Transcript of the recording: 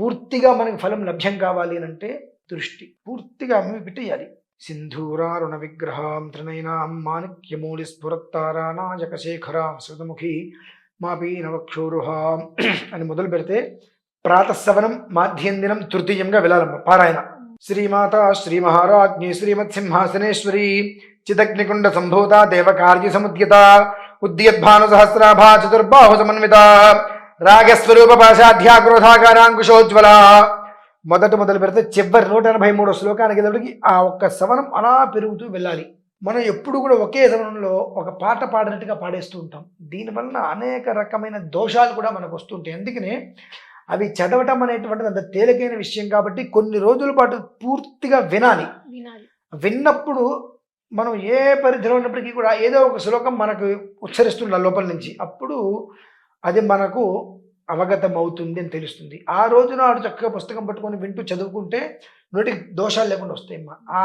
పూర్తిగా మనకి ఫలం లభ్యం కావాలి అని అంటే దృష్టి పూర్తిగా అమ్మి పెట్టేయాలి. సింధూరారుణ విగ్రహాం త్రినయనాం మాణిక్యమూలి స్ఫురత్తారానాయక శేఖరాం శృతముఖి మాపీనవక్షోరుహాం అని మొదలు పెడితే ప్రాతఃసవనం మాధ్యందినం తృతీయంగా వెళ్ళాలమ్మ పారాయణ. శ్రీమాత శ్రీ మహారాజ్ఞి శ్రీమత్సింహాసనేశ్వరి చిదగ్నికుండ సంభూత దేవకార్య సముద్యత ఉద్యద్భాను సహస్రాభా చతుర్బాహు సమన్విత రాగస్వరూప పాశాధ్యా క్రోధాకారాంకుశోజ్వల. మొదలు పెడితే చివరి 183 శ్లోకానికి వెళ్ళేటప్పటికి ఆ ఒక్క సవనం అలా పెరుగుతూ వెళ్ళాలి. మనం ఎప్పుడు కూడా ఒకే సవనంలో ఒక పాట పాడినట్టుగా పాడేస్తూ ఉంటాం. దీనివల్ల అనేక రకమైన దోషాలు కూడా మనకు వస్తుంటాయి. అందుకనే అవి చదవటం అనేటువంటిది అంత తేలికైన విషయం కాబట్టి కొన్ని రోజుల పాటు పూర్తిగా వినాలి. విన్నప్పుడు మనం ఏ పరిధిలో ఉన్నప్పటికీ కూడా ఏదో ఒక శ్లోకం మనకు ఉచ్చరిస్తుండాలి లోపల నుంచి. అప్పుడు అది మనకు అవగతం అవుతుంది అని తెలుస్తుంది. ఆ రోజున ఆడు చక్కగా పుస్తకం పట్టుకొని వింటూ చదువుకుంటే నోటికి దోషాలు లేకుండా వస్తాయమ్మా. ఆ